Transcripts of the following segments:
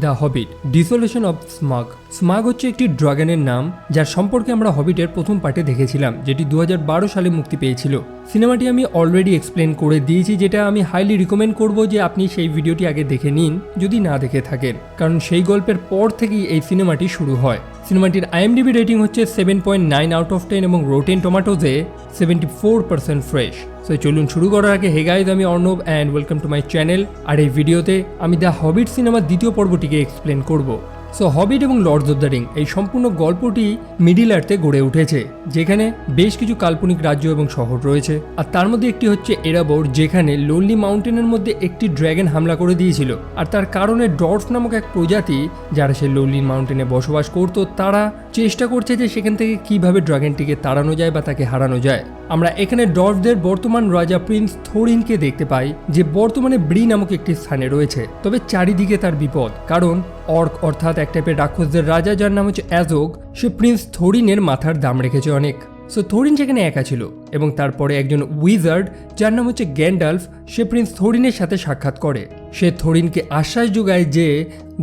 The Hobbit desolation of Smaug. Smaug হচ্ছে একটি ড্রাগনের নাম যার সম্পর্কে আমরা হবিটের প্রথম পার্টে দেখেছিলাম, যেটি 2012 সালে মুক্তি পেয়েছিল। সিনেমাটি আমি অলরেডি এক্সপ্লেন করে দিয়েছি, যেটা আমি হাইলি রিকমেন্ড করব যে আপনি সেই ভিডিওটি আগে দেখে নিন যদি না দেখে থাকেন, কারণ সেই গল্পের পর থেকেই এই সিনেমাটি শুরু হয়। সিনেমাটির IMDb রেটিং হচ্ছে 7.9 আউট অফ 10 এবং রোটেন টমেটোজে 74% ফ্রেশ। সো চলুন শুরু করার আগে, হে গাইজ, আমি Arnab and welcome to my channel. আর এই ভিডিওতে আমি দ্য হবিট সিনেমার দ্বিতীয় পর্বটিকে এক্সপ্লেন করব। সো হবিট এবং লর্ডস অফ দ্য রিং এই সম্পূর্ণ গল্পটি মিডিল আর্থে গড়ে উঠেছে, যেখানে বেশ কিছু কাল্পনিক রাজ্য এবং শহর রয়েছে। আর তার মধ্যে একটি হচ্ছে এরাবোর, যেখানে লোনলি মাউন্টেনের মধ্যে একটি ড্র্যাগন হামলা করে দিয়েছিল। আর তার কারণে ডর্ফ নামক এক প্রজাতি যারা সেই লোনলি মাউন্টেনে বসবাস করত, তারা চেষ্টা করছে যে সেখান থেকে কিভাবে ড্রাগনটিকে তাড়ানো যায় বা তাকে হারানো যায়। আমরা এখানে ডর্ফদের বর্তমান রাজা প্রিন্স থোরিনকে দেখতে পাই, যে বর্তমানে ব্রি নামক একটি স্থানে রয়েছে। তবে চারিদিকে তার বিপদ, কারণ অর্ক অর্থাৎ এক টাইপের রাক্ষসদের রাজা যার নাম হচ্ছে অ্যাজোগ, সে প্রিন্স থোরিনের মাথার দাম রেখেছে অনেক। সো থোরিন সেখানে একা ছিল এবং তারপরে একজন উইজার্ড যার নাম হচ্ছে গ্যান্ডালফ, সে প্রিন্স থোরিনের সাথে সাক্ষাৎ করে। সে থোরিনকে আশ্বাস যোগায় যে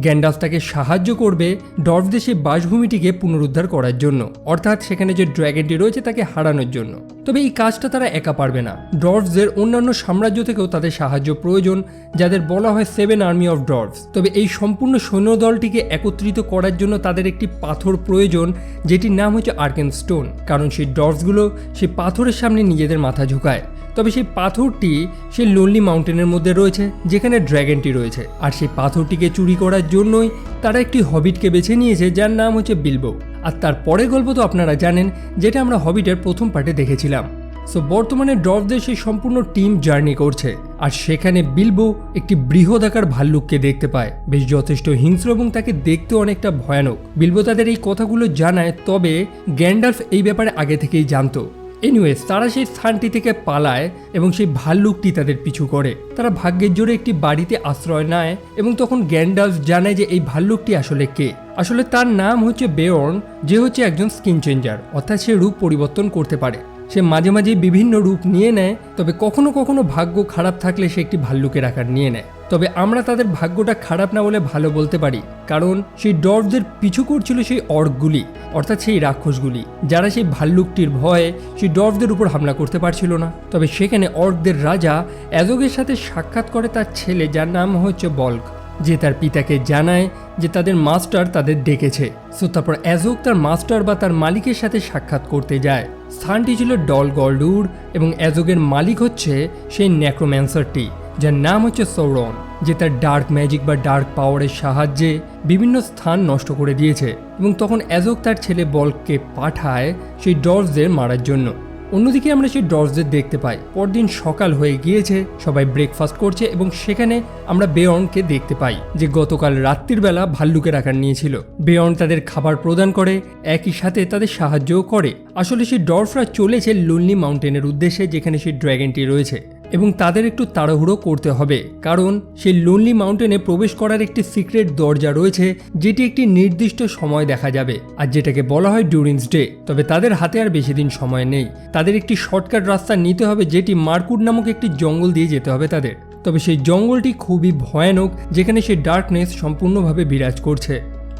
গ্যান্ডালফ তাকে সাহায্য করবে ডর্ফদের সেই বাসভূমিটিকে পুনরুদ্ধার করার জন্য, অর্থাৎ সেখানে যে ড্র্যাগনটি রয়েছে তাকে হারানোর জন্য। তবে এই কাজটা তারা একা পারবে না, ডর্ফদের অন্যান্য সাম্রাজ্য থেকেও তাদের সাহায্য প্রয়োজন, যাদের বলা হয় 7 আর্মি অফ ডর্ফস। তবে এই সম্পূর্ণ সৈন্যদলটিকে একত্রিত করার জন্য তাদের একটি পাথর প্রয়োজন, যেটির নাম হচ্ছে আর্কেনস্টোন, কারণ সেই ডর্ফসগুলো সেই পাথরের সামনে নিজেদের মাথা ঝুঁকায়। তবে সেই পাথরটি সেই লোনলি মাউন্টেনের মধ্যে রয়েছে, যেখানে ড্র্যাগনটি রয়েছে। আর সেই পাথরটিকে চুরি করার জন্যই তারা একটি হবিটকে বেছে নিয়েছে, যার নাম হচ্ছে বিলবো। আর তার পরের গল্প তো আপনারা জানেন, যেটা আমরা হবিটের প্রথম পার্টে দেখেছিলাম। সো বর্তমানে ডর্ফদের সেই সম্পূর্ণ টিম জার্নি করছে, আর সেখানে বিলবো একটি বৃহদাকার ভাল্লুককে দেখতে পায়, বেশ যথেষ্ট হিংস্র এবং তাকে দেখতে অনেকটা ভয়ানক। বিলবো তাদের এই কথাগুলো জানায়, তবে গ্যান্ডালফ এই ব্যাপারে আগে থেকেই জানতো। এনিওয়েজ, তারা সেই স্থানটি থেকে পালায় এবং সেই ভাল্লুকটি তাদের পিছু করে। তারা ভাগ্যের জোরে একটি বাড়িতে আশ্রয় নেয় এবং তখন গ্যান্ডালফ জানায় যে এই ভাল্লুকটি আসলে কে। আসলে তার নাম হচ্ছে বেয়র্ন, যে হচ্ছে একজন স্কিন চেঞ্জার, অর্থাৎ সে রূপ পরিবর্তন করতে পারে। সে মাঝে মাঝে বিভিন্ন রূপ নিয়ে নেয়, তবে কখনো কখনো ভাগ্য খারাপ থাকলে সে একটি ভাল্লুকের আকার নিয়ে নেয়। তবে আমরা তাদের ভাগ্যটা খারাপ না বলে ভালো বলতে পারি, কারণ সেই ডর্ফদের পিছু করছিল সেই অর্কগুলি, অর্থাৎ সেই রাক্ষসগুলি, যারা সেই ভাল্লুকটির ভয়ে সেই ডর্ফদের উপর হামলা করতে পারছিল না। তবে সেখানে অর্কদের রাজা অ্যাজোগের সাথে সাক্ষাৎ করে তার ছেলে, যার নাম হচ্ছে বল্ক, যে তার পিতাকে জানায় যে তাদের মাস্টার তাদের ডেকেছে। সো তারপর অ্যাজোগ তার মাস্টার বা তার মালিকের সাথে সাক্ষাৎ করতে যায়। স্থানটি ছিল ডল গল্ডুর এবং অ্যাজোগের মালিক হচ্ছে সেই নেক্রোম্যান্সারটি, যার নাম হচ্ছে সৌরন, যে তার ডার্ক ম্যাজিক বা ডার্ক পাওয়ারের সাহায্যে বিভিন্ন স্থান নষ্ট করে দিয়েছে। এবং তখন অ্যাজোগ তার ছেলে বল্ককে পাঠায় সেই ডর্ফদের মারার জন্য। অন্যদিকে আমরা সেই ডর্ফদের দেখতে পাই, পরদিন সকাল হয়ে গিয়েছে, সবাই ব্রেকফাস্ট করছে এবং সেখানে আমরা বেয়র্নকে দেখতে পাই, যে গতকাল রাত্রির বেলা ভাল্লুকের আকার নিয়েছিল। বেয়র্ন তাদের খাবার প্রদান করে, একই সাথে তাদের সাহায্যও করে। আসলে সেই ডর্ফরা চলেছে লোনলি মাউন্টেনের উদ্দেশ্যে, যেখানে সেই ড্র্যাগনটি রয়েছে, এবং তাদের একটু তাড়াহুড়ো করতে হবে, কারণ সেই লোনলি মাউন্টেনে প্রবেশ করার একটি সিক্রেট দরজা রয়েছে, যেটি একটি নির্দিষ্ট সময় দেখা যাবে, আর যেটাকে বলা হয় ডুরিন্স ডে। তবে তাদের হাতে আর বেশি দিন সময় নেই, তাদের একটি শর্টকাট রাস্তা নিতে হবে, যেটি মার্কুড নামক একটি জঙ্গল দিয়ে যেতে হবে তাদের। তবে সেই জঙ্গলটি খুবই ভয়ানক, যেখানে সেই ডার্কনেস সম্পূর্ণভাবে বিরাজ করছে।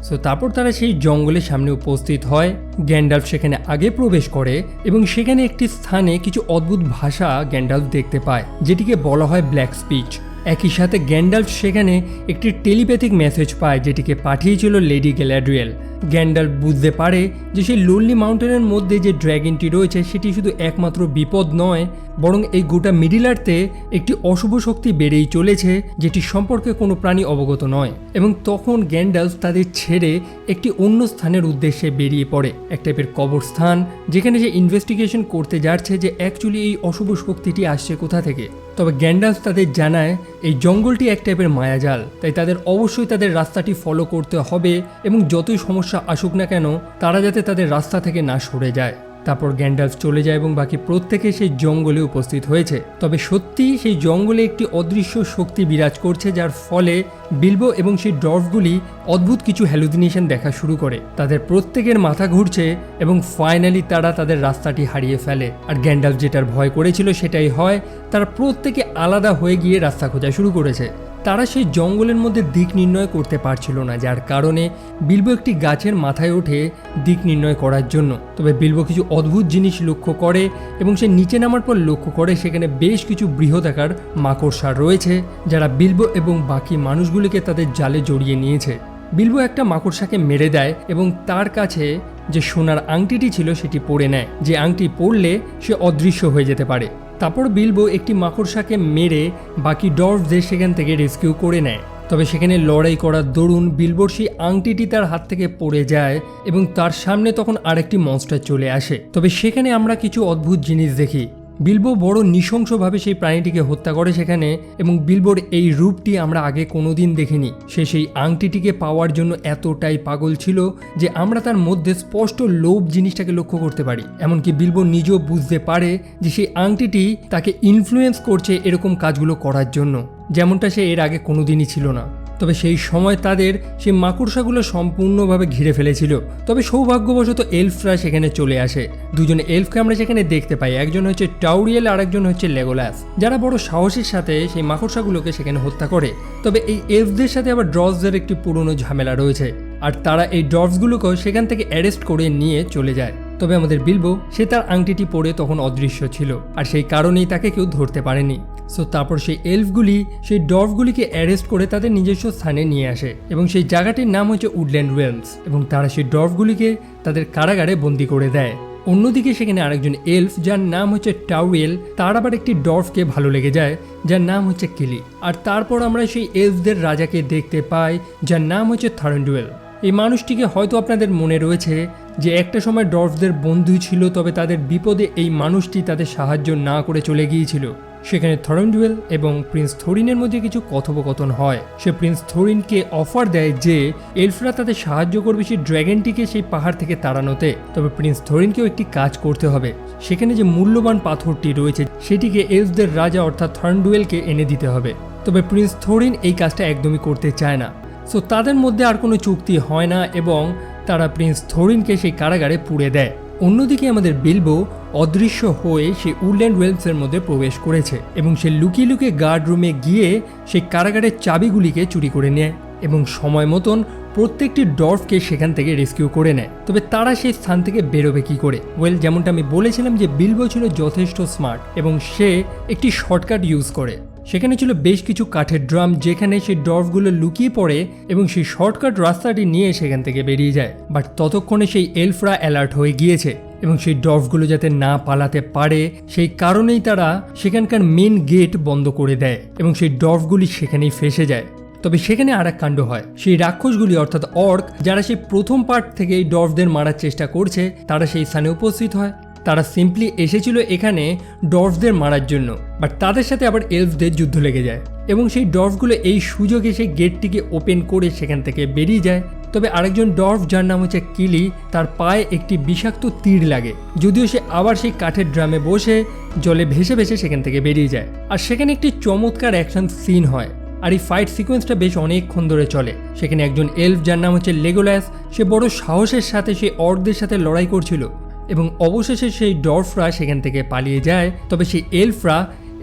সো তারপর তারা সেই জঙ্গলের সামনে উপস্থিত হয়। গ্যান্ডালফ সেখানে আগে প্রবেশ করে এবং সেখানে একটি স্থানে কিছু অদ্ভুত ভাষা গ্যান্ডালফ দেখতে পায়, যেটিকে বলা হয় ব্ল্যাক স্পিচ। একই সাথে গ্যান্ডালফ সেখানে একটি টেলিপ্যাথিক মেসেজ পায়, যেটিকে পাঠিয়েছিল লেডি গ্যালাড্রিয়েল। গ্যান্ডালফ বুঝতে পারে যে সেই লোনলি মাউন্টেনের মধ্যে যে ড্র্যাগনটি রয়েছে সেটি শুধু একমাত্র বিপদ নয়, বরং এই গোটা মিডিল আর্থে একটি অশুভ শক্তি বেড়েই চলেছে, যেটি সম্পর্কে কোনো প্রাণী অবগত নয়। এবং তখন গ্যান্ডালফ তাদের ছেড়ে একটি অন্য স্থানের উদ্দেশ্যে বেরিয়ে পড়ে, এক টাইপের কবরস্থান, যেখানে সে ইনভেস্টিগেশন করতে যাচ্ছে যে অ্যাকচুয়ালি এই অশুভ শক্তিটি আসছে কোথা থেকে। তবে গ্যান্ডালফ তাদের জানায় এই জঙ্গলটি এক টাইপের মায়াজাল, তাই তাদের অবশ্যই তাদের রাস্তাটি ফলো করতে হবে এবং যতই সমস্যা আসুক না কেন তারা যাতে তাদের রাস্তা থেকে না সরে যায়। তারপর গ্যান্ডালফ চলে যায় এবং বাকি প্রত্যেকে সেই জঙ্গলে উপস্থিত হয়েছে। তবে সত্যি সেই জঙ্গলে একটি অদৃশ্য শক্তি বিরাজ করছে, যার ফলে বিলবো এবং সেই ডর্ফগুলি অদ্ভুত কিছু হ্যালুসিনেশন দেখা শুরু করে। তাদের প্রত্যেকের মাথা ঘুরছে এবং ফাইনালি তারা তাদের রাস্তাটি হারিয়ে ফেলে। আর গ্যান্ডালফ যেটার ভয় করেছিল সেটাই হয়, তারা প্রত্যেকে আলাদা হয়ে গিয়ে রাস্তা খোঁজা শুরু করেছে। তারা সেই জঙ্গলের মধ্যে দিক নির্ণয় করতে পারছিল না, যার কারণে বিলবো একটি গাছের মাথায় ওঠে দিক নির্ণয় করার জন্য। তবে বিলবো কিছু অদ্ভুত জিনিস লক্ষ্য করে এবং সে নিচে নামার পর লক্ষ্য করে সেখানে বেশ কিছু বৃহদাকার মাকড়সা রয়েছে, যারা বিলবো এবং বাকি মানুষগুলিকে তাদের জালে জড়িয়ে নিয়েছে। বিলবো একটা মাকড়সাকে মেরে দেয় এবং তার কাছে যে সোনার আংটিটি ছিল সেটি পরে নেয়, যে আংটি পরলে সে অদৃশ্য হয়ে যেতে পারে। তারপর বিলবো একটি মাকড়সাকে মেরে বাকি ডর্ফদের সেখান থেকে রেস্কিউ করে নেয়। তবে সেখানে লড়াই করার দরুন বিলবোর সেই আংটিটি তার হাত থেকে পড়ে যায় এবং তার সামনে তখন আরেকটি মনস্টার চলে আসে। তবে সেখানে আমরা কিছু অদ্ভুত জিনিস দেখি। বিলবো বড় নৃশংসভাবে সেই প্রাণীটিকে হত্যা করে সেখানে, এবং বিলবোর এই রূপটি আমরা আগে কোনোদিন দেখিনি। সে সেই আংটিটিকে পাওয়ার জন্য এতটাই পাগল ছিল যে আমরা তার মধ্যে স্পষ্ট লোভ জিনিসটাকে লক্ষ্য করতে পারি। এমনকি বিলবো নিজেও বুঝতে পারে যে সেই আংটিটি তাকে ইনফ্লুয়েন্স করছে এরকম কাজগুলো করার জন্য, যেমনটা সে এর আগে কোনোদিনই ছিল না। তবে সেই সময় তাদের সেই মাকড়সাগুলো সম্পূর্ণভাবে ঘিরে ফেলেছিল। তবে সৌভাগ্যবশত এলফরা সেখানে চলে আসে। দুজন এলফকে আমরা সেখানে দেখতে পাই, একজন হচ্ছে টাউরিয়েল আর একজন হচ্ছে লেগোলাস, যারা বড় সাহসের সাথে সেই মাকড়সাগুলোকে সেখানে হত্যা করে। তবে এই এলফদের সাথে আবার ড্রজদের একটি পুরনো ঝামেলা রয়েছে, আর তারা এই ডর্ফগুলোকেও সেখান থেকে অ্যারেস্ট করে নিয়ে চলে যায়। তবে আমাদের বিলবো সে তার আংটিটি পরে তখন অদৃশ্য ছিল, আর সেই কারণেই তাকে কেউ ধরতে পারেনি। সো তারপর সেই এলফগুলি সেই ডর্ফগুলিকে অ্যারেস্ট করে তাদের নিজস্ব স্থানে নিয়ে আসে, এবং সেই জায়গাটির নাম হচ্ছে উডল্যান্ড ওয়েলস, এবং তারা সেই ডর্ফগুলিকে তাদের কারাগারে বন্দি করে দেয়। অন্যদিকে সেখানে আরেকজন এলফ যার নাম হচ্ছে টাউরিয়েল, তার আবার একটি ডর্ফকে ভালো লেগে যায় যার নাম হচ্ছে কিলি। আর তারপর আমরা সেই এলফদের রাজাকে দেখতে পাই যার নাম হচ্ছে থারন্ডুয়েল। এই মানুষটিকে হয়তো আপনাদের মনে রয়েছে যে একটা সময় ডর্ফদের বন্ধু ছিল, তবে তাদের বিপদে এই মানুষটি তাদের সাহায্য না করে চলে গিয়েছিল। সেখানে থরন্ডুয়েল এবং প্রিন্স থোরিনের মধ্যে কিছু কথোপকথন হয়। সে প্রিন্স থোরিনকে অফার দেয় যে এলফরা তাদের সাহায্য করবে সেই ড্র্যাগনটিকে সেই পাহাড় থেকে তাড়ানোতে। তবে প্রিন্স থোরিনকেও একটি কাজ করতে হবে, সেখানে যে মূল্যবান পাথরটি রয়েছে সেটিকে এলফদের রাজা অর্থাৎ থরন্ডুয়েলকে এনে দিতে হবে। তবে প্রিন্স থোরিন এই কাজটা একদমই করতে চায় না। সো তাদের মধ্যে আর কোনো চুক্তি হয় না এবং তারা প্রিন্স থোরিনকে সেই কারাগারে পুড়ে দেয়। অন্যদিকে আমাদের বিলবো অদৃশ্য হয়ে সেই উডল্যান্ড ওয়েলসের মধ্যে প্রবেশ করেছে এবং সে লুকিয়ে লুকিয়ে গার্ড রুমে গিয়ে সেই কারাগারের চাবিগুলিকে চুরি করে নেয় এবং সময় মতন প্রত্যেকটি ডর্ফকে সেখান থেকে রেস্কিউ করে নেয়। তবে তারা সেই স্থান থেকে বেরোবে কি করে? যেমনটা আমি বলেছিলাম যে বিলবো ছিল যথেষ্ট স্মার্ট এবং সে একটি শর্টকাট ইউজ করে। সেখানে ছিল বেশ কিছু কাঠের ড্রাম যেখানে সেই ডর্ফগুলো লুকিয়ে পড়ে এবং সেই শর্টকাট রাস্তাটি নিয়ে সেখান থেকে বেরিয়ে যায়। বাট ততক্ষণে সেই এলফরা অ্যালার্ট হয়ে গিয়েছে এবং সেই ডর্ফগুলো যাতে না পালাতে পারে সেই কারণেই তারা সেখানকার মেন গেট বন্ধ করে দেয় এবং সেই ডর্ফগুলি সেখানেই ফেসে যায়। তবে সেখানে আর এক কাণ্ড হয়। সেই রাক্ষসগুলি অর্থাৎ অর্ক যারা সেই প্রথম পার্ট থেকে এই ডর্ফদের মারার চেষ্টা করছে তারা সেই স্থানে উপস্থিত হয়। তারা সিম্পলি এসেছিল এখানে ডর্ফদের মারার জন্য, বাট তাদের সাথে আবার এলফদের যুদ্ধ লেগে যায় এবং সেই ডর্ফগুলো এই সুযোগে সেই গেটটিকে ওপেন করে সেখান থেকে বেরিয়ে যায়। তবে আরেকজন ডর্ফ যার নাম হচ্ছে কিলি, তার পায়ে একটি বিষাক্ত তীর লাগে, যদিও সে আবার সেই কাঠের ড্রামে বসে জলে ভেসে ভেসে সেখান থেকে বেরিয়ে যায়। আর সেখানে একটি চমৎকার অ্যাকশন সিন হয়, আর এই ফাইট সিকোয়েন্সটা বেশ অনেকক্ষণ ধরে চলে। সেখানে একজন এলফ যার নাম হচ্ছে লেগোলাস, সে বড় সাহসের সাথে সেই অর্কদের সাথে লড়াই করছিল এবং অবশেষে সেই ডর্ফরা সেখান থেকে পালিয়ে যায়। তবে সেই এলফরা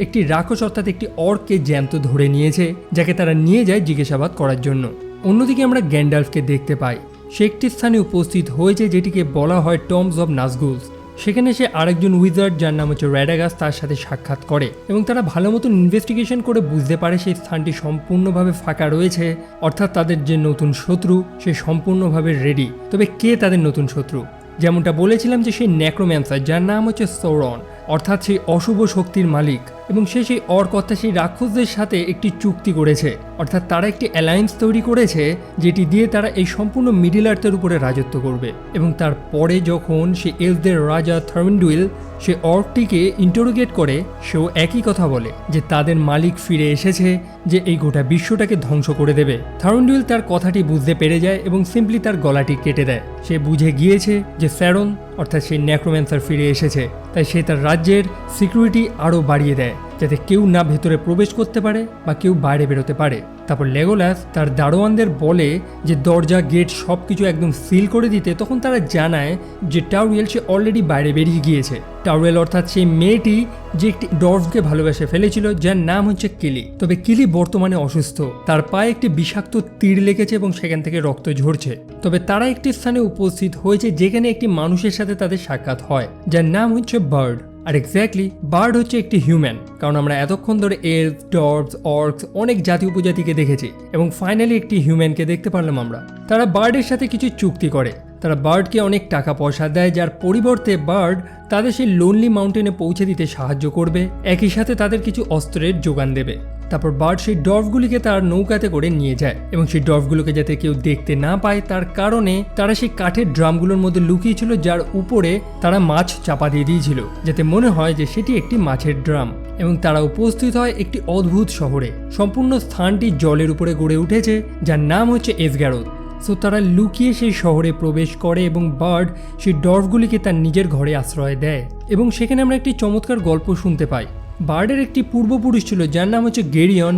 একটি রাক্ষস অর্থাৎ একটি অর্ককে জ্যান্ত ধরে নিয়েছে, যাকে তারা নিয়ে যায় জিজ্ঞাসাবাদ করার জন্য। অন্যদিকে আমরা গ্যান্ডালফকে দেখতে পাই, সে একটি স্থানে উপস্থিত হয়েছে যেটিকে বলা হয় টম্বস অব নাজগুলস। সেখানে সে আরেকজন উইজার্ড যার নাম হচ্ছে র্যাডাগাস তার সাথে সাক্ষাৎ করে এবং তারা ভালো মতো ইনভেস্টিগেশন করে বুঝতে পারে সেই স্থানটি সম্পূর্ণভাবে ফাঁকা রয়েছে, অর্থাৎ তাদের যে নতুন শত্রু সে সম্পূর্ণভাবে রেডি। তবে কে তাদের নতুন শত্রু? যেমনটা বলেছিলাম যে সেই নেক্রোম্যান্সার যার নাম হচ্ছে সৌরন, অর্থাৎ সেই অশুভ শক্তির মালিক, এবং সে সেই অর্ক অর্থাৎ সেই রাক্ষসদের সাথে একটি চুক্তি করেছে, অর্থাৎ তারা একটি অ্যালায়েন্স তৈরি করেছে যেটি দিয়ে তারা এই সম্পূর্ণ মিডিল আর্থের উপরে রাজত্ব করবে। এবং তারপরে যখন সে এলফদের রাজা থারন্ডুয়েল সে অর্কটিকে ইন্টারোগেট করে, সেও একই কথা বলে যে তাদের মালিক ফিরে এসেছে, যে এই গোটা বিশ্বটাকে ধ্বংস করে দেবে। থারন্ডুয়েল তার কথাটি বুঝতে পেরে যায় এবং সিম্পলি তার গলাটি কেটে দেয়। সে বুঝে গিয়েছে যে স্যারন অর্থাৎ সেই নেক্রোম্যান্সার ফিরে এসেছে, তাই সে তার রাজ্যের সিকিউরিটি আরও বাড়িয়ে দেয় যাতে কেউ না ভেতরে প্রবেশ করতে পারে বা কেউ বাইরে বেরোতে পারে। তারপর লেগোলাস তার দারোয়ানদের বলে যে দরজা গেট সব কিছু একদম সিল করে দিতে। তখন তারা জানায় যে টাউরিয়েল সে অলরেডি বাইরে বেরিয়ে গিয়েছে। টাউরিয়েল অর্থাৎ সেই মেয়েটি যে একটি ডর্ফকে ভালোবেসে ফেলেছিল, যার নাম হচ্ছে কিলি। তবে কিলি বর্তমানে অসুস্থ, তার পায়ে একটি বিষাক্ত তীর লেগেছে এবং সেখান থেকে রক্ত ঝরছে। তবে তারা একটি স্থানে উপস্থিত হয়েছে যেখানে একটি মানুষের সাথে তাদের সাক্ষাৎ হয়, যার নাম হচ্ছে বার্ড। আর এক্স্যাক্টলি বার্ড হচ্ছে একটি হিউম্যান, কারণ আমরা এতক্ষণ ধরে এলফ, ডর্ভস, অর্কস অনেক জাতি উপজাতিকে দেখেছি এবং ফাইনালি একটি হিউম্যানকে দেখতে পারলাম আমরা। তারা বার্ডের সাথে কিছু চুক্তি করে, তারা বার্ডকে অনেক টাকা পয়সা দেয়, যার পরিবর্তে বার্ড তাদের সেই লোনলি মাউন্টেনে পৌঁছে দিতে সাহায্য করবে, একই সাথে তাদের কিছু অস্ত্রের যোগান দেবে। তারপর বার্ড সেই ডর্ফগুলিকে তার নৌকাতে করে নিয়ে যায় এবং সেই ডর্ফগুলোকে যাতে কেউ দেখতে না পায় তার কারণে তারা সেই কাঠের ড্রামগুলোর মধ্যে লুকিয়েছিল, যার উপরে তারা মাছ চাপা দিয়ে দিয়েছিল যাতে মনে হয় যে সেটি একটি মাছের ড্রাম। এবং তারা উপস্থিত হয় একটি অদ্ভুত শহরে। সম্পূর্ণ স্থানটি জলের উপরে গড়ে উঠেছে, যার নাম হচ্ছে এসগ্যারোথ। সো তারা লুকিয়ে সেই শহরে প্রবেশ করে এবং বার্ড সেই ডর্ফগুলিকে তার নিজের ঘরে আশ্রয় দেয়। এবং সেখানে আমরা একটি চমৎকার গল্প শুনতে পাই। বার্ডের একটি পূর্বপুরুষ ছিল যার নাম হচ্ছে গেরিয়ন,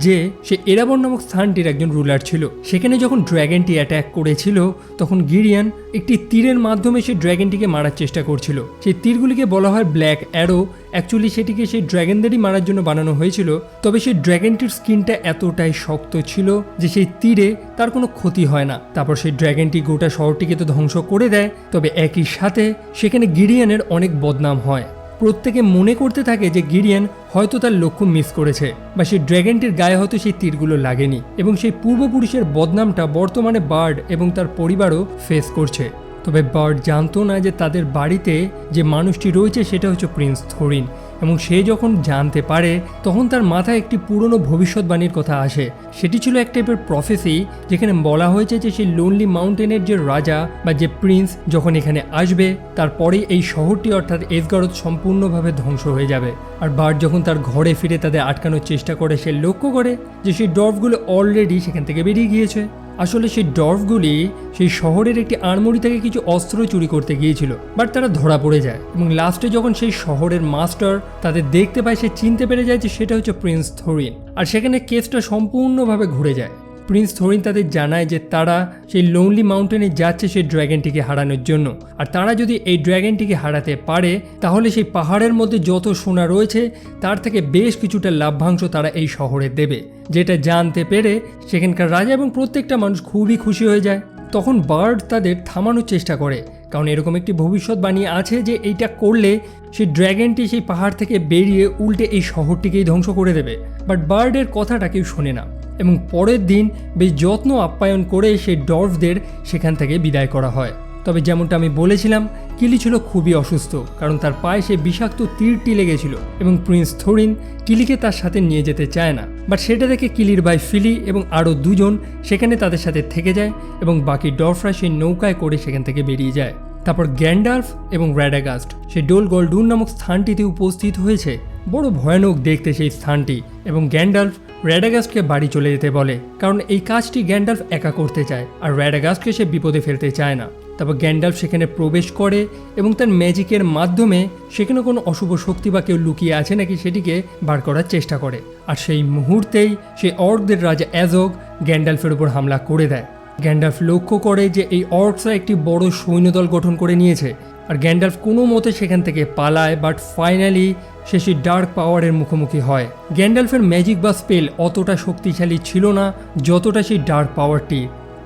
যে সে এরাবন নামক স্থানটির একজন রুলার ছিল। সেখানে যখন ড্র্যাগনটি অ্যাট্যাক করেছিল তখন গিরিয়ান একটি তীরের মাধ্যমে সেই ড্র্যাগনটিকে মারার চেষ্টা করছিল। সেই তীরগুলিকে বলা হয় ব্ল্যাক অ্যারো। অ্যাকচুয়ালি সেটিকে সেই ড্র্যাগনদেরই মারার জন্য বানানো হয়েছিল। তবে সেই ড্র্যাগনটির স্কিনটা এতটাই শক্ত ছিল যে সেই তীরে তার কোনো ক্ষতি হয় না। তারপর সেই ড্র্যাগনটি গোটা শহরটিকে তো ধ্বংস করে দেয়, তবে একই সাথে সেখানে গিরিয়ানের অনেক বদনাম হয়। প্রত্যেকে মনে করতে থাকে যে গিরিয়ান হয়তো তার লক্ষ্য মিস করেছে বা সেই ড্র্যাগনটির গায়ে হয়তো সেই তীরগুলো লাগেনি, এবং সেই পূর্বপুরুষের বদনামটা বর্তমানে বার্ড এবং তার পরিবারও ফেস করছে। তবে বার্ড জানতো না যে তাদের বাড়িতে যে মানুষটি রয়েছে সেটা হচ্ছে প্রিন্স থোরিন, এবং সে যখন জানতে পারে তখন তার মাথায় একটি পুরনো ভবিষ্যৎবাণীর কথা আসে। সেটি ছিল এক টাইপের প্রফেসি, যেখানে বলা হয়েছে যে সেই লোনলি মাউন্টেনের যে রাজা বা যে প্রিন্স যখন এখানে আসবে তারপরেই এই শহরটি অর্থাৎ এসগারোথ সম্পূর্ণভাবে ধ্বংস হয়ে যাবে। আর বার্ড যখন তার ঘরে ফিরে তাদের আটকানোর চেষ্টা করে, সে লক্ষ্য করে যে সেই ডর্ফগুলো অলরেডি সেখান থেকে বেরিয়ে গিয়েছে। আসলে সেই ডর্ফগুলি সেই শহরের একটি আর্মরি থেকে কিছু অস্ত্র চুরি করতে গিয়েছিল, বাট তারা ধরা পড়ে যায়। এবং লাস্টে যখন সেই শহরের মাস্টার তাদের দেখতে পায়, সে চিনতে পেরে যায় যে সেটা হচ্ছে প্রিন্স থোরিন। আর সেখানে কেসটা সম্পূর্ণভাবে ঘুরে যায়। প্রিন্স থোরিন তাদের জানায় যে তারা সেই লোনলি মাউন্টেনে যাচ্ছে সেই ড্র্যাগনটিকে হারানোর জন্য, আর তারা যদি এই ড্র্যাগনটিকে হারাতে পারে তাহলে সেই পাহাড়ের মধ্যে যত সোনা রয়েছে তার থেকে বেশ কিছুটা লাভ্যাংশ তারা এই শহরে দেবে। যেটা জানতে পেরে সেখানকার রাজা এবং প্রত্যেকটা মানুষ খুবই খুশি হয়ে যায়। তখন বার্ড তাদের থামানোর চেষ্টা করে, কারণ এরকম একটি ভবিষ্যৎবাণী আছে যে এইটা করলে সেই ড্র্যাগনটি সেই পাহাড় থেকে বেরিয়ে উল্টে এই শহরটিকেই ধ্বংস করে দেবে। বাট বার্ডের কথাটা কেউ শোনে না, এবং পরের দিন বেশ যত্ন আপ্যায়ন করে সেই ডর্ফদের সেখান থেকে বিদায় করা হয়। তবে যেমনটা আমি বলেছিলাম, কিলি ছিল খুবই অসুস্থ, কারণ তার পায়ে সেই বিষাক্ত তীরটি লেগেছিল, এবং প্রিন্স থোরিন কিলিকে তার সাথে নিয়ে যেতে চায় না। বাট সেটা দেখে কিলির ভাই ফিলি এবং আরও দুজন সেখানে তাদের সাথে থেকে যায়, এবং বাকি ডর্ফরা সেই নৌকায় করে সেখান থেকে বেরিয়ে যায়। তারপর গ্যান্ডালফ এবং র্যাডাগাস্ট সেই ডোল গলডুন নামক স্থানটিতে উপস্থিত হয়েছে। বড় ভয়ানক দেখতে সেই স্থানটি, এবং গ্যান্ডালফ র্যাডাগাস্টকে বাড়ি চলে যেতে বলে, কারণ এই কাজটি গ্যান্ডালফ একা করতে চায় আর র্যাডাগাস্টকে সে বিপদে ফেলতে চায় না। তারপর গ্যান্ডালফ সেখানে প্রবেশ করে এবং তার ম্যাজিকের মাধ্যমে সেখানে কোনো অশুভ শক্তি বা কেউ লুকিয়ে আছে নাকি সেটিকে বার করার চেষ্টা করে। আর সেই মুহূর্তেই সেই অর্কদের রাজা অ্যাজগ গ্যান্ডালফের উপর হামলা করে দেয়। গ্যান্ডালফ লক্ষ্য করে যে এই অর্কসরা একটি বড় সৈন্যদল গঠন করে নিয়েছে, আর গ্যান্ডালফ কোনো মতে সেখান থেকে পালায়। বাট ফাইনালি সে সেই ডার্ক পাওয়ারের মুখোমুখি হয়। গ্যান্ডালফের ম্যাজিক বা স্পেল অতটা শক্তিশালী ছিল না যতটা সেই ডার্ক পাওয়ারটি।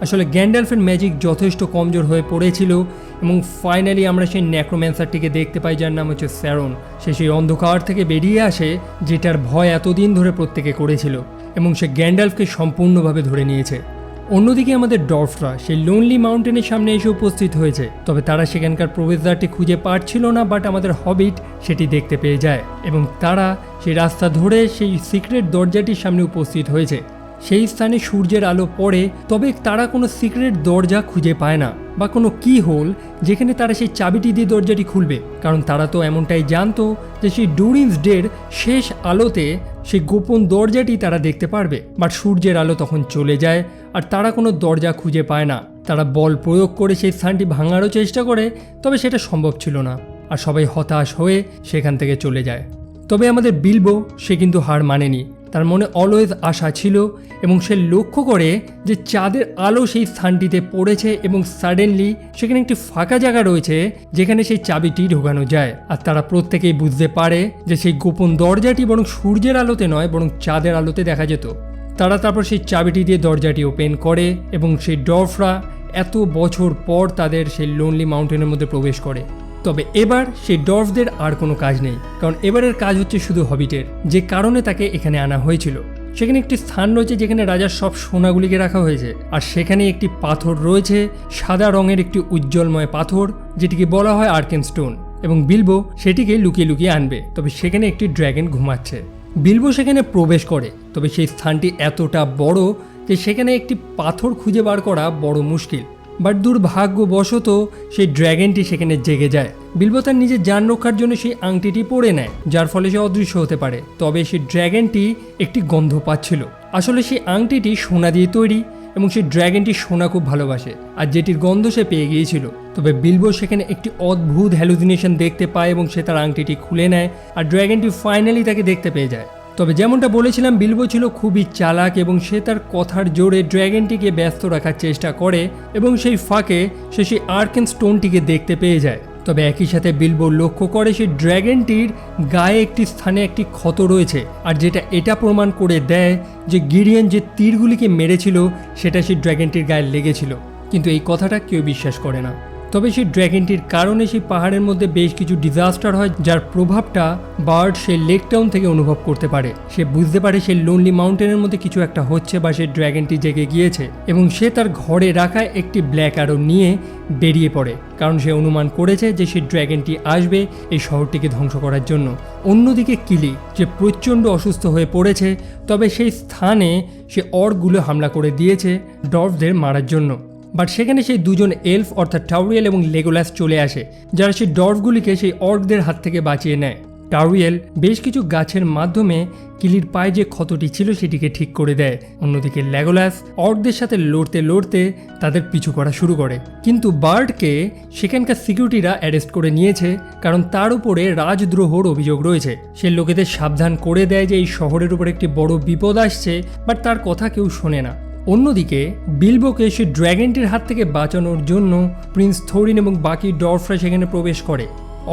আসলে গ্যান্ডালফের ম্যাজিক যথেষ্ট কমজোর হয়ে পড়েছিল, এবং ফাইনালি আমরা সেই নেক্রোম্যান্সারটিকে দেখতে পাই যার নাম হচ্ছে স্যারন। সে সেই অন্ধকার থেকে বেরিয়ে আসে যেটার ভয় এতদিন ধরে প্রত্যেকে করেছিল, এবং সে গ্যান্ডালফকে সম্পূর্ণভাবে ধরে নিয়েছে। অন্যদিকে আমাদের ডর্ফরা সেই লোনলি মাউন্টেনের সামনে এসে উপস্থিত হয়েছে, তবে তারা সেখানকার প্রবেশদ্বারটি খুঁজে পাচ্ছিল না। বাট আমাদের হবিট সেটি দেখতে পেয়ে যায়, এবং তারা সেই রাস্তা ধরে সেই সিক্রেট দরজাটির সামনে উপস্থিত হয়েছে। সেই স্থানে সূর্যের আলো পড়ে, তবে তারা কোনো সিক্রেট দরজা খুঁজে পায় না বা কোনো কি হোল যেখানে তারা সেই চাবিটি দিয়ে দরজাটি খুলবে, কারণ তারা তো এমনটাই জানতো যে সেই ডুরিন্স ডের শেষ আলোতে সেই গোপন দরজাটি তারা দেখতে পারবে। বাট সূর্যের আলো তখন চলে যায় আর তারা কোনো দরজা খুঁজে পায় না। তারা বল প্রয়োগ করে সেই স্থানটি ভাঙারও চেষ্টা করে, তবে সেটা সম্ভব ছিল না, আর সবাই হতাশ হয়ে সেখান থেকে চলে যায়। তবে আমাদের বিলবো সে কিন্তু হার মানেনি। তার মনে অলওয়েজ আশা ছিল এবং সে লক্ষ্য করে যে চাঁদের আলো সেই স্থানটিতে পড়েছে এবং সাডেনলি সেখানে একটি ফাঁকা জায়গা রয়েছে যেখানে সেই চাবিটি ঢোকানো যায়। আর তারা প্রত্যেকেই বুঝতে পারে যে সেই গোপন দরজাটি বরং সূর্যের আলোতে নয় বরং চাঁদের আলোতে দেখা যেত। তারা তারপর সেই চাবিটি দিয়ে দরজাটি ওপেন করে এবং সেই ডর্ফরা এত বছর পর তাদের সেই লোনলি মাউন্টেনের মধ্যে প্রবেশ করে। তবে এবার সেই ডর্ফদের আর কোনো কাজ নেই, কারণ এবারের কাজ হচ্ছে শুধু হবিটের, যে কারণে তাকে এখানে আনা হয়েছিল। সেখানে একটি স্থান রয়েছে যেখানে রাজার সব সোনাগুলিকে রাখা হয়েছে, আর সেখানে একটি পাথর রয়েছে, সাদা রঙের একটি উজ্জ্বলময় পাথর যেটিকে বলা হয় আর্কেন স্টোন, এবং বিলবো সেটিকে লুকিয়ে লুকিয়ে আনবে। তবে সেখানে একটি ড্র্যাগন ঘুমাচ্ছে। বিলবো সেখানে প্রবেশ করে, তবে সেই স্থানটি এতটা বড় যে সেখানে একটি পাথর খুঁজে বার করা বড় মুশকিল। বাট দুর্ভাগ্যবশত সেই ড্র্যাগনটি সেখানে জেগে যায়। বিলবো তার নিজের জান রক্ষার জন্য সেই আংটিটি পরে নেয়, যার ফলে সে অদৃশ্য হতে পারে। তবে সেই ড্র্যাগনটি একটি গন্ধ পাচ্ছিল। আসলে সেই আংটিটি সোনা দিয়ে তৈরি এবং সেই ড্র্যাগনটি সোনা খুব ভালোবাসে, আর যেটির গন্ধ সে পেয়ে গিয়েছিল। তবে বিলবো সেখানে একটি অদ্ভুত হ্যালুসিনেশন দেখতে পায় এবং সে তার আংটিটি খুলে নেয়, আর ড্র্যাগনটি ফাইনালি তাকে দেখতে পেয়ে যায়। তবে যেমনটা বলেছিলাম, বিলবো ছিল খুবই চালাক এবং সে তার কথার জোরে ড্র্যাগনটিকে ব্যস্ত রাখার চেষ্টা করে এবং সেই ফাঁকে সে সেই আর্কেন স্টোনটিকে দেখতে পেয়ে যায়। তবে একই সাথে বিলবো লক্ষ্য করে সেই ড্র্যাগনটির গায়ে একটি স্থানে একটি ক্ষত রয়েছে, আর যেটা এটা প্রমাণ করে দেয় যে গিডিয়ন যে তীরগুলিকে মেরেছিল সেটা সেই ড্র্যাগনটির গায়ে লেগেছিল। কিন্তু এই কথাটা কেউ বিশ্বাস করে না। তবে সেই ড্র্যাগনটির কারণে সেই পাহাড়ের মধ্যে বেশ কিছু ডিজাস্টার হয়, যার প্রভাবটা বার্ড সেই লেক টাউন থেকে অনুভব করতে পারে। সে বুঝতে পারে সেই লোনলি মাউন্টেনের মধ্যে কিছু একটা হচ্ছে বা সেই ড্র্যাগনটি জেগে গিয়েছে, এবং সে তার ঘরে রাখা একটি ব্ল্যাক অ্যারো নিয়ে বেরিয়ে পড়ে, কারণ সে অনুমান করেছে যে সেই ড্র্যাগনটি আসবে এই শহরটিকে ধ্বংস করার জন্য। অন্যদিকে কিলি যে প্রচণ্ড অসুস্থ হয়ে পড়েছে, তবে সেই স্থানে সে অর্কগুলো হামলা করে দিয়েছে ডর্ফদের মারার জন্য। বাট সেখানে সেই দুজন এলফ অর্থাৎ টাউরিয়েল এবং লেগোলাস চলে আসে, যারা সেই ডর্ফগুলিকে সেই অর্কদের হাত থেকে বাঁচিয়ে নেয়। টাউরিয়েল বেশ কিছু গাছের মাধ্যমে কিলির পায়ে যে ক্ষতটি ছিল সেটিকে ঠিক করে দেয়। অন্যদিকে লেগোলাস অর্কদের সাথে লড়তে লড়তে তাদের পিছু করা শুরু করে, কিন্তু বার্ডকে সেখানকার সিকিউরিটিরা অ্যারেস্ট করে নিয়েছে, কারণ তার উপরে রাজদ্রোহর অভিযোগ রয়েছে। সে লোকেদের সাবধান করে দেয় যে এই শহরের উপর একটি বড় বিপদ আসছে, বাট তার কথা কেউ শোনে না। অন্যদিকে বিলবোকে সে ড্র্যাগনটির হাত থেকে বাঁচানোর জন্য প্রিন্স থোরিন এবং বাকি ডর্ফরা সেখানে প্রবেশ করে।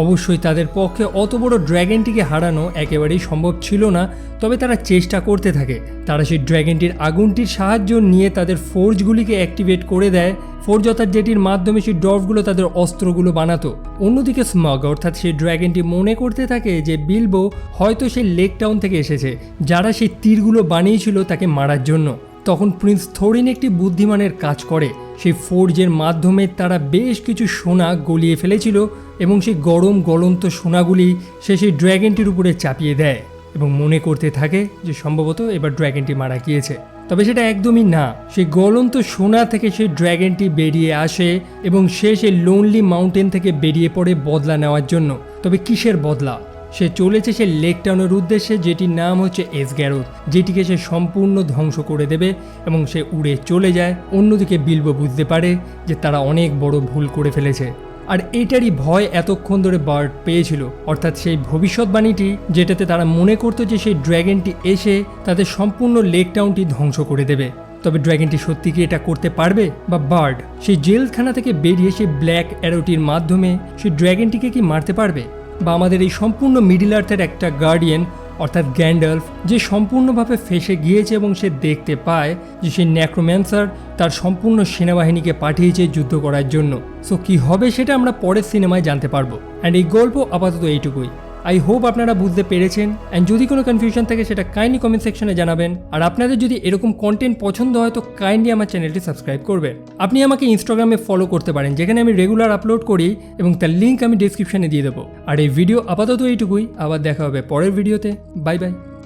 অবশ্যই তাদের পক্ষে অত বড় ড্র্যাগনটিকে হারানো একেবারেই সম্ভব ছিল না, তবে তারা চেষ্টা করতে থাকে। তারা সেই ড্র্যাগনটির আগুনটির সাহায্য নিয়ে তাদের ফোর্জগুলিকে অ্যাক্টিভেট করে দেয়, ফোর্জ অর্থাৎ যেটির মাধ্যমে সেই ডর্ফগুলো তাদের অস্ত্রগুলো বানাতো। অন্যদিকে স্মগ অর্থাৎ সেই ড্র্যাগনটি মনে করতে থাকে যে বিলবো হয়তো সেই লেক টাউন থেকে এসেছে, যারা সেই তীরগুলো বানিয়েছিল তাকে মারার জন্য। তখন প্রিন্স থোরিন একটি বুদ্ধিমানের কাজ করে। সেই ফোর্জের মাধ্যমে তারা বেশ কিছু সোনা গলিয়ে ফেলেছিল এবং সেই গরম গলন্ত সোনাগুলি সে সেই ড্র্যাগনটির উপরে চাপিয়ে দেয় এবং মনে করতে থাকে যে সম্ভবত এবার ড্র্যাগনটি মারা গিয়েছে। তবে সেটা একদমই না। সেই গলন্ত সোনা থেকে সেই ড্র্যাগনটি বেরিয়ে আসে এবং সে সেই লোনলি মাউন্টেন থেকে বেরিয়ে পড়ে বদলা নেওয়ার জন্য। তবে কিসের বদলা? সে চলেছে সে লেক টাউনের উদ্দেশ্যে, যেটির নাম হচ্ছে এসগ্যারোথ, যেটিকে সে সম্পূর্ণ ধ্বংস করে দেবে এবং সে উড়ে চলে যায়। অন্যদিকে বিলবো বুঝতে পারে যে তারা অনেক বড় ভুল করে ফেলেছে, আর এটারই ভয় এতক্ষণ ধরে বার্ড পেয়েছিল, অর্থাৎ সেই ভবিষ্যৎবাণীটি যেটাতে তারা মনে করতো যে সেই ড্র্যাগনটি এসে তাদের সম্পূর্ণ লেক টাউনটি ধ্বংস করে দেবে। তবে ড্র্যাগনটি সত্যি কি এটা করতে পারবে, বা বার্ড সেই জেলখানা থেকে বেরিয়ে সেই ব্ল্যাক অ্যারোটির মাধ্যমে সেই ড্র্যাগনটিকে কি মারতে পারবে? বা আমাদের এই সম্পূর্ণ মিডিল আর্থের একটা গার্ডিয়ান অর্থাৎ গ্যান্ডালফ যে সম্পূর্ণভাবে ফেসে গিয়েছে এবং সে দেখতে পায় যে সেই নেক্রোম্যান্সার তার সম্পূর্ণ সেনাবাহিনীকে পাঠিয়েছে যুদ্ধ করার জন্য। সো কী হবে সেটা আমরা পরের সিনেমায় জানতে পারবো। অ্যান্ড এই গল্প আপাতত এইটুকুই। আই হোপ আপনারা বুঝতে পেরেছেন। অ্যান্ড যদি কোনো কনফিউশন থাকে সেটা কাইন্ডলি কমেন্ট সেকশনে জানাবেন। আর আপনাদের যদি এরকম কন্টেন্ট পছন্দ হয় তো কাইন্ডলি আমার চ্যানেলটি সাবস্ক্রাইব করবেন। আপনি আমাকে ইনস্টাগ্রামে ফলো করতে পারেন, যেখানে আমি রেগুলার আপলোড করি এবং তার লিঙ্ক আমি ডিসক্রিপশনে দিয়ে দেবো। আর এই ভিডিও আপাতত এইটুকুই। আবার দেখা হবে পরের ভিডিওতে। Bye bye.